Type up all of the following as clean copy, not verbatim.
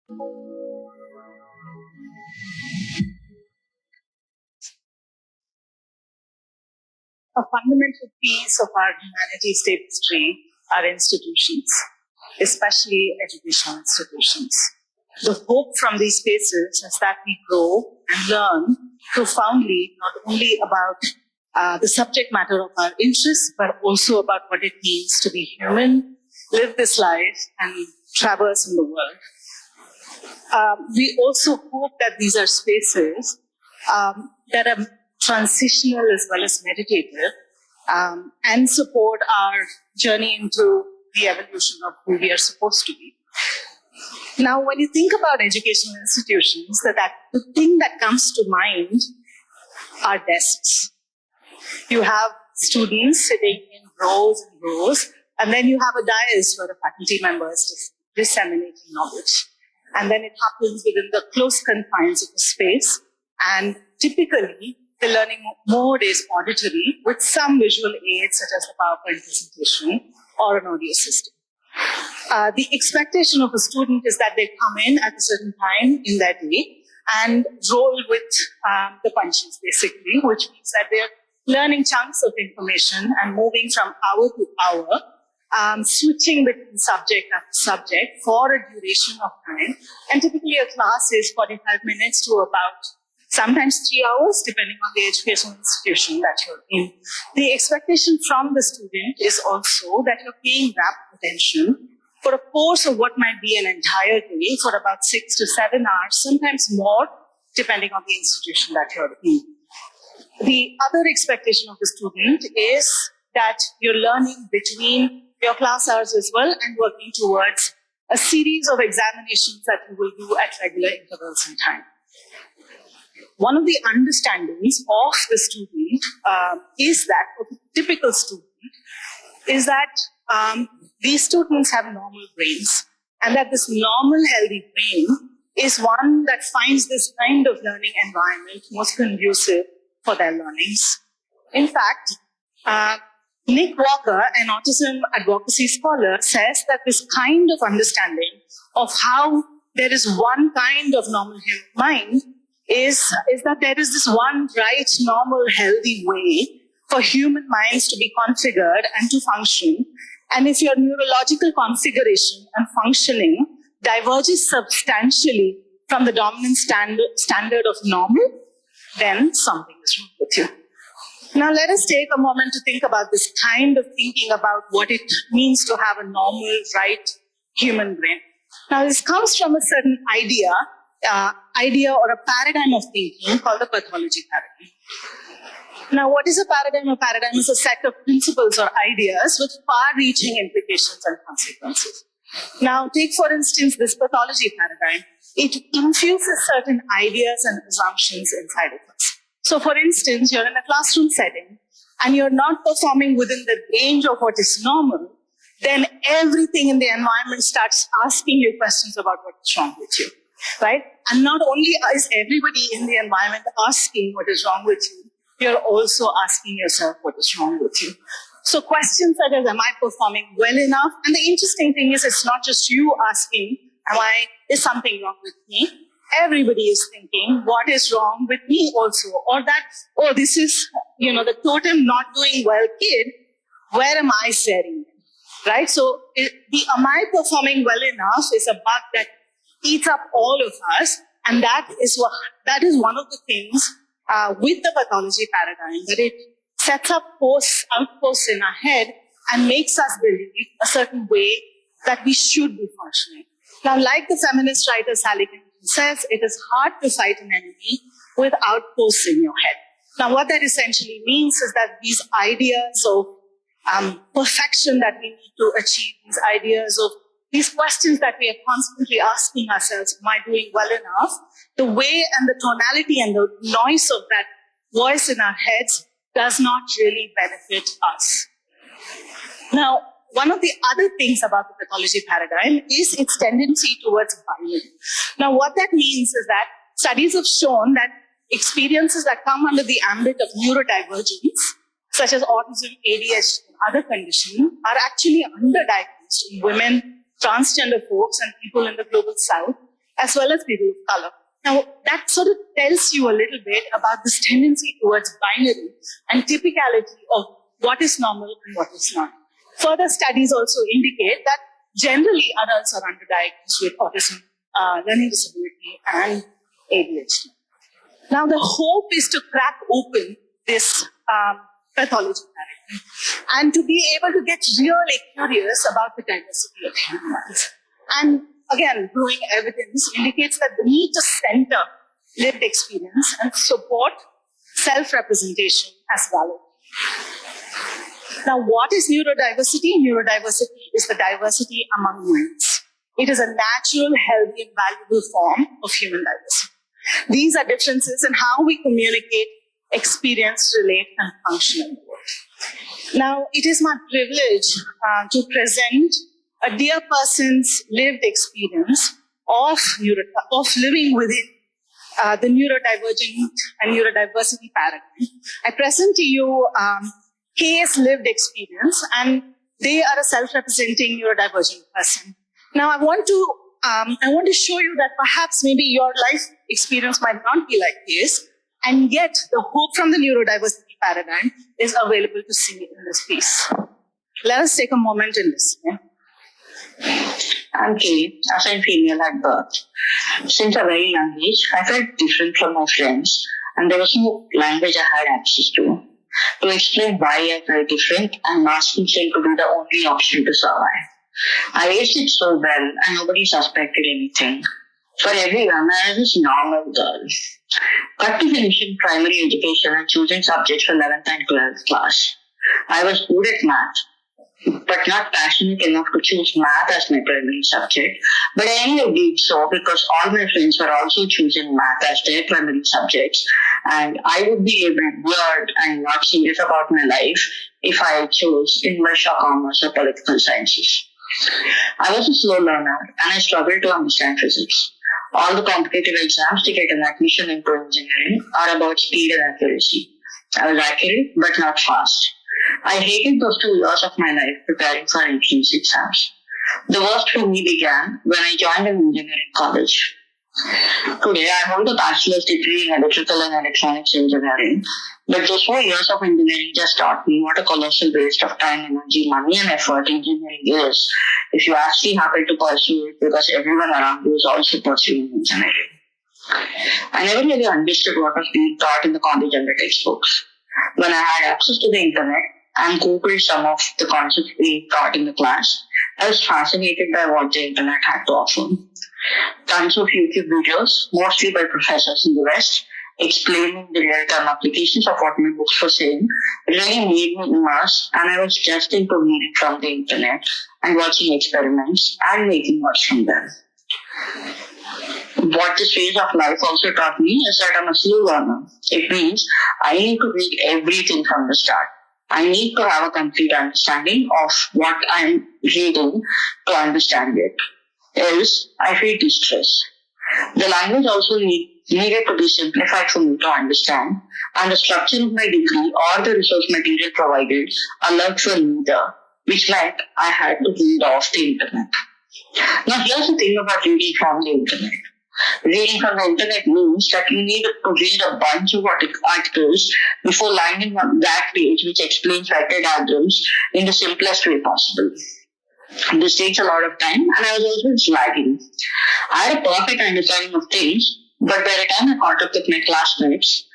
A fundamental piece of our humanities tapestry are institutions, especially educational institutions. The hope from these spaces is that we grow and learn profoundly, not only about the subject matter of our interests, but also about what it means to be human, live this life, and traverse in the world. We also hope that these are spaces that are transitional as well as meditative, and support our journey into the evolution of who we are supposed to be. Now, when you think about educational institutions, the thing that comes to mind are desks. You have students sitting in rows and rows, and then you have a dais where the faculty members disseminating knowledge. And then it happens within the close confines of the space, and typically the learning mode is auditory with some visual aids such as a PowerPoint presentation or an audio system. The expectation of a student is that they come in at a certain time in their day and roll with the punches, basically, which means that they're learning chunks of information and moving from hour to hour, switching between subject after subject for a duration of time. And typically a class is 45 minutes to about sometimes 3 hours, depending on the educational institution that you're in. The expectation from the student is also that you're paying rapt attention for a course of what might be an entire day for about 6 to 7 hours, sometimes more, depending on the institution that you're in. The other expectation of the student is that you're learning between your class hours as well and working towards a series of examinations that you will do at regular intervals in time. One of the understandings of the student is that, of a typical student, is that these students have normal brains, and that this normal, healthy brain is one that finds this kind of learning environment most conducive for their learnings. In fact, Nick Walker, an autism advocacy scholar, says that this kind of understanding of how there is one kind of normal human mind is that there is this one right, normal, healthy way for human minds to be configured and to function. And if your neurological configuration and functioning diverges substantially from the dominant standard of normal, then something is wrong with you. Now let us take a moment to think about this kind of thinking about what it means to have a normal, right human brain. Now this comes from a certain idea or a paradigm of thinking called the pathology paradigm. Now, what is a paradigm? A paradigm is a set of principles or ideas with far-reaching implications and consequences. Now, take for instance this pathology paradigm. It infuses certain ideas and assumptions inside of us. So, for instance, you're in a classroom setting and you're not performing within the range of what is normal, then everything in the environment starts asking you questions about what's wrong with you. Right? And not only is everybody in the environment asking what is wrong with you, you're also asking yourself what is wrong with you. So questions such as, am I performing well enough? And the interesting thing is, it's not just you asking, is something wrong with me? Everybody is thinking, what is wrong with me also? Or that, this is, the totem not doing well kid, where am I setting in? Right? So the am I performing well enough is a bug that eats up all of us, and that is one of the things with the pathology paradigm, that it sets up outposts in our head and makes us believe a certain way that we should be functioning. Now, like the feminist writer Sally Clinton says, it is hard to fight an enemy with outposts in your head. Now, what that essentially means is that these ideas of perfection that we need to achieve, these ideas of these questions that we are constantly asking ourselves, am I doing well enough? The way and the tonality and the noise of that voice in our heads does not really benefit us. Now, one of the other things about the pathology paradigm is its tendency towards binary. Now, what that means is that studies have shown that experiences that come under the ambit of neurodivergence, such as autism, ADHD, and other conditions, are actually underdiagnosed in women, transgender folks, and people in the global south, as well as people of color. Now, that sort of tells you a little bit about this tendency towards binary and typicality of what is normal and what is not. Further studies also indicate that generally adults are underdiagnosed with autism, learning disability, and ADHD. Now, the hope is to crack open this pathology paradigm and to be able to get really curious about the diversity of human minds. And again, growing evidence indicates that the need to center lived experience and support self-representation as valid. Now, what is neurodiversity? Neurodiversity is the diversity among minds. It is a natural, healthy, and valuable form of human diversity. These are differences in how we communicate, experience, relate, and function in the world. Now, it is my privilege to present a dear person's lived experience of living within the neurodivergent and neurodiversity paradigm. I present to you Kay's lived experience, and they are a self-representing neurodivergent person. Now, I want to show you that perhaps maybe your life experience might not be like this, and yet the hope from the neurodiversity paradigm is available to see in this piece. Let us take a moment and listen. I'm Kay, as a female at birth. Since a very young age, I felt different from my friends, and there was no language I had access to. To explain why I felt different, and masking seemed to be the only option to survive. I aced it so well, and nobody suspected anything. For everyone, I was this normal girl. Cut to finishing primary education and choosing subjects for 11th and 12th class. I was good at math, but not passionate enough to choose math as my primary subject. But I anyway did so because all my friends were also choosing math as their primary subjects, and I would be a bit weird and not serious about my life if I chose English or commerce or political sciences. I was a slow learner, and I struggled to understand physics. All the competitive exams to get an admission into engineering are about speed and accuracy. I was accurate, but not fast. I hated those 2 years of my life preparing for entrance exams. The worst for me began when I joined an engineering college. Today, I hold a bachelor's degree in electrical and electronics engineering, but those 4 years of engineering just taught me what a colossal waste of time, energy, money, and effort engineering is if you actually happen to pursue it because everyone around you is also pursuing engineering. I never really understood what was being taught in the college and the textbooks. When I had access to the internet and Googled some of the concepts being taught in the class, I was fascinated by what the internet had to offer. Tons of YouTube videos, mostly by professors in the West, explaining the real-time applications of what my books were saying, really made me immerse, and I was just into reading from the internet and watching experiments and making notes from them. What this phase of life also taught me is that I'm a slow learner. It means I need to read everything from the start. I need to have a complete understanding of what I'm reading to understand it. Else, I feel distress. The language also needed to be simplified for me to understand, and the structure of my degree or the resource material provided allowed for neither, which meant I had to read off the internet. Now, here's the thing about reading from the internet. Reading from the internet means that you need to read a bunch of articles before landing on that page which explains vector diagrams in the simplest way possible. This takes a lot of time, and I was also lagging. I had a perfect understanding of things, but by the time I caught up with my classmates,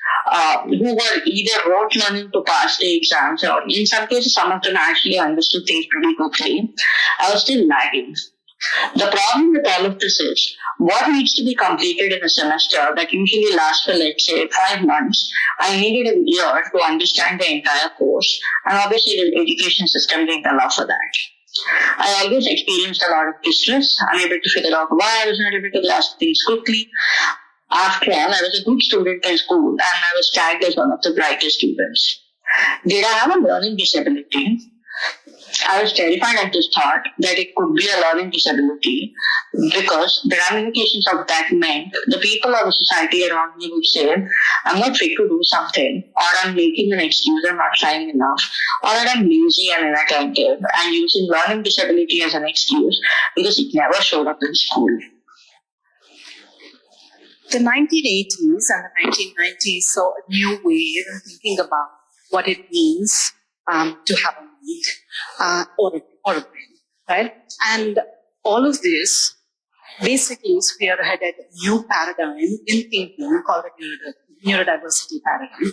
who were either rote learning to pass the exams, or in some cases, some of them actually understood things pretty quickly, I was still lagging. The problem with all of this is, what needs to be completed in a semester that usually lasts for, let's say, 5 months, I needed a year to understand the entire course, and obviously the education system didn't allow for that. I always experienced a lot of distress, unable to figure out why I was not able to grasp things quickly. After all, I was a good student in school, and I was tagged as one of the brightest students. Did I have a learning disability? I was terrified at this thought that it could be a learning disability, because the ramifications of that meant the people of the society around me would say, I'm not fit to do something, or I'm making an excuse, I'm not trying enough, or that I'm lazy and inattentive, and using learning disability as an excuse because it never showed up in school. The 1980s and the 1990s saw a new wave in thinking about what it means to have a mind or a brain, right? And all of this basically spearheaded a new paradigm in thinking called the neurodiversity paradigm.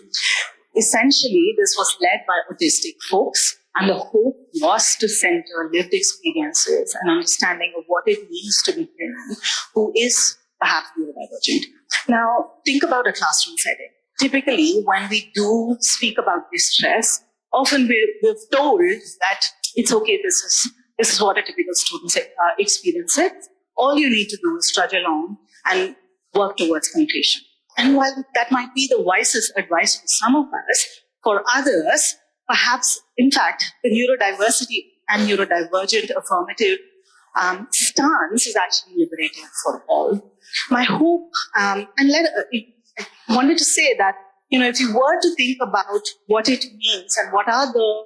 Essentially, this was led by autistic folks, and the hope was to center lived experiences and understanding of what it means to be human who is perhaps neurodivergent. Now, think about a classroom setting. Typically, when we do speak about distress, often we're told that it's okay, this is what a typical student experiences. All you need to do is trudge along and work towards completion. And while that might be the wisest advice for some of us, for others, perhaps, in fact, the neurodiversity and neurodivergent affirmative stance is actually liberating for all. My hope, I wanted to say that, if you were to think about what it means and what are the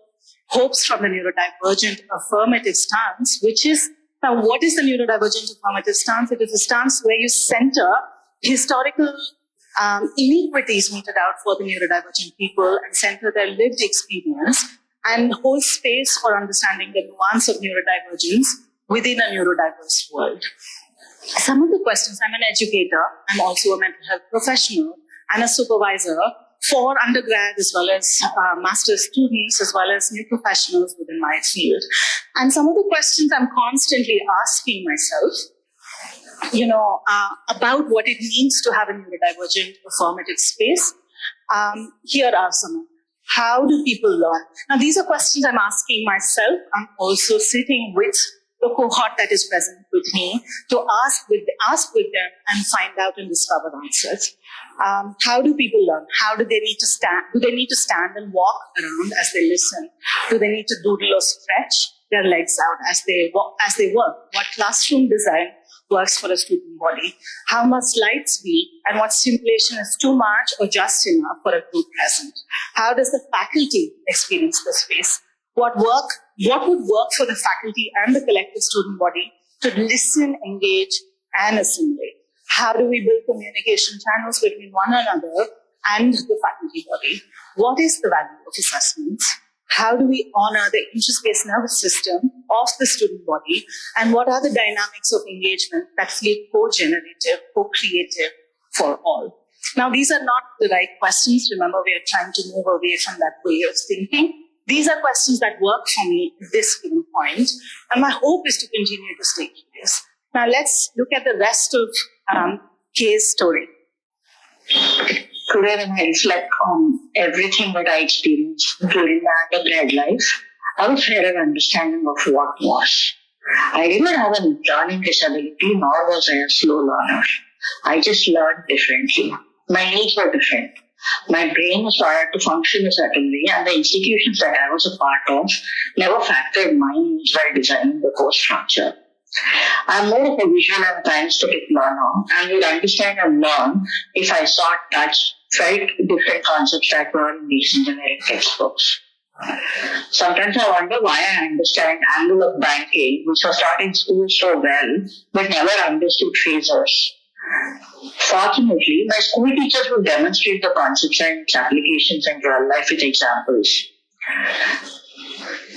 hopes from the neurodivergent affirmative stance, which is, now what is the neurodivergent affirmative stance? It is a stance where you center historical inequities meted out for the neurodivergent people and center their lived experience and hold space for understanding the nuance of neurodivergence within a neurodiverse world. Some of the questions, I'm an educator, I'm also a mental health professional and a supervisor for undergrad as well as master's students as well as new professionals within my field. And some of the questions I'm constantly asking myself, about what it means to have a neurodivergent affirmative space. Here are some. How do people learn? Now, these are questions I'm asking myself. I'm also sitting with the cohort that is present with me to ask with them and find out and discover answers. How do people learn? How do they need to stand? Do they need to stand and walk around as they listen? Do they need to doodle or stretch their legs out as they work? What classroom design works for a student body? How must lights be, and what stimulation is too much or just enough for a group present? How does the faculty experience the space? What would work for the faculty and the collective student body to listen, engage, and assimilate? How do we build communication channels between one another and the faculty body? What is the value of assessments? How do we honor the interspace nervous system of the student body? And what are the dynamics of engagement that feel co-generative, co-creative for all? Now, these are not the right questions. Remember, we are trying to move away from that way of thinking. These are questions that work for me at this given point. And my hope is to continue to stay curious. Now, let's look at the rest of Kay's story. Today, when I reflect on everything that I experienced during my undergrad life, I would share an understanding of what was. I did not have a learning disability, nor was I a slow learner. I just learned differently. My needs were different. My brain was wired to function a certain way, and the institutions that I was a part of never factored my needs while designing the course structure. I'm more of a visual and kinesthetic learner, and would understand and learn if I saw, touched, felt different concepts that were in these engineering textbooks. Sometimes I wonder why I understand angle of banking, which was taught in school so well, but never understood phasers. Fortunately, my school teachers would demonstrate the concepts and its applications in real life with examples.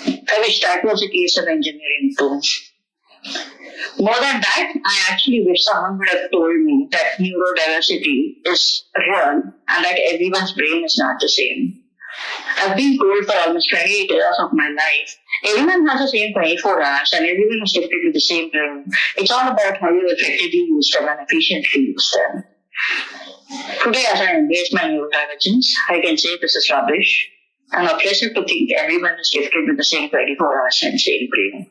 I wish that was the case of engineering too. More than that, I actually wish someone would have told me that neurodiversity is real and that everyone's brain is not the same. I've been told for almost 28 years of my life, everyone has the same 24 hours and everyone is gifted with the same brain. It's all about how you effectively use them and efficiently use them. Today, as I embrace my neurodivergence, I can say this is rubbish. I'm oppressive to think everyone is gifted with the same 24 hours and same brain.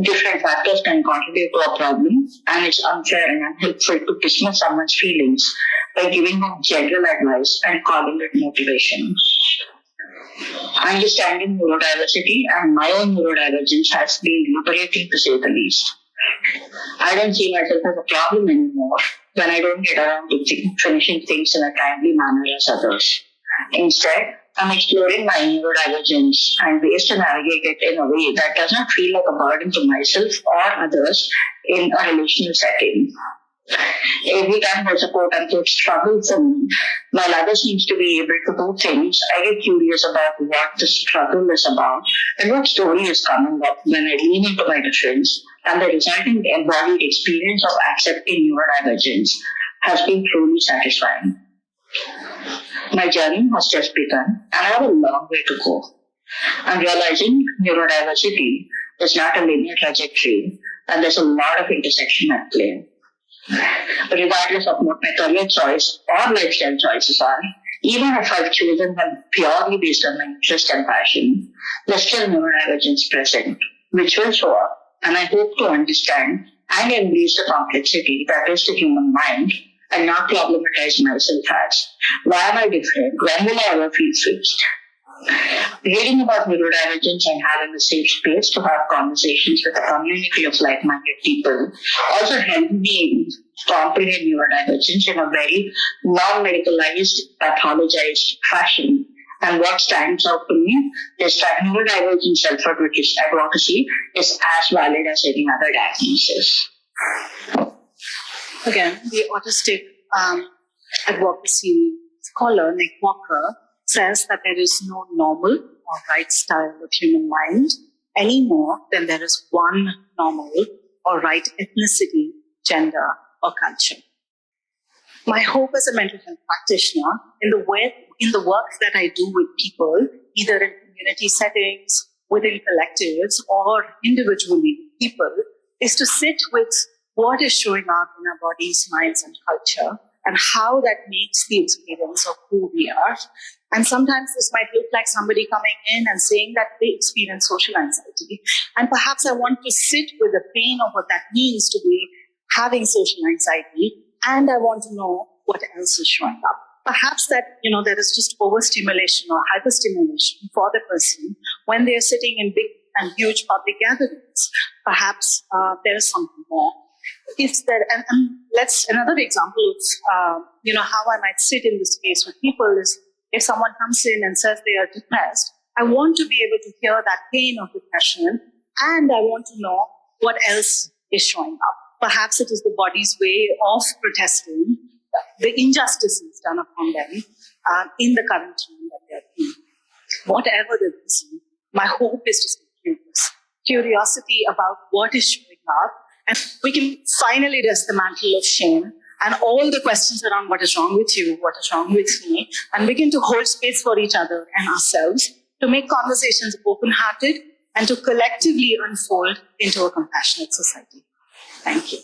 Different factors can contribute to a problem, and it's unfair and unhelpful to dismiss someone's feelings by giving them general advice and calling it motivation. Understanding neurodiversity and my own neurodivergence has been liberating, to say the least. I don't see myself as a problem anymore when I don't get around to finishing things in a timely manner as others. Instead, I'm exploring my neurodivergence and ways to navigate it in a way that does not feel like a burden to myself or others in a relational setting. Every time there's a quote-unquote struggle for me, while others seems to be able to do things, I get curious about what the struggle is about and what story is coming up when I lean into my difference, and the resulting embodied experience of accepting neurodivergence has been truly satisfying. My journey has just begun, and I have a long way to go. I'm realizing neurodiversity is not a linear trajectory, and there's a lot of intersection at play. Regardless of what my career choice or lifestyle choices are, even if I've chosen them purely based on my interest and passion, there's still neurodivergence present, which will show up, and I hope to understand and embrace the complexity that is the human mind and not problematize myself as, why am I different? When will I ever feel fixed? Reading about neurodivergence and having a safe space to have conversations with a community of like-minded people also helped me comprehend neurodivergence in a very non-medicalized, pathologized fashion. And what stands out to me is that neurodivergent self-advocacy is as valid as any other diagnosis. Again, the autistic advocacy scholar Nick Walker says that there is no normal or right style of human mind any more than there is one normal or right ethnicity, gender, or culture. My hope as a mental health practitioner in the work that I do with people, either in community settings, within collectives, or individually with people, is to sit with what is showing up in our bodies, minds, and culture, and how that makes the experience of who we are. And sometimes this might look like somebody coming in and saying that they experience social anxiety. And perhaps I want to sit with the pain of what that means to be having social anxiety, and I want to know what else is showing up. Perhaps that, there is just overstimulation or hyperstimulation for the person when they're sitting in big and huge public gatherings. Perhaps there is something more. Is there, and another example of, how I might sit in this space with people is if someone comes in and says they are depressed, I want to be able to hear that pain of depression, and I want to know what else is showing up. Perhaps it is the body's way of protesting the injustices done upon them in the current time that they're in. Whatever the reason, my hope is to stay curious. Curiosity about what is showing up, and we can finally rest the mantle of shame and all the questions around what is wrong with you, what is wrong with me, and begin to hold space for each other and ourselves to make conversations open-hearted and to collectively unfold into a compassionate society. Thank you.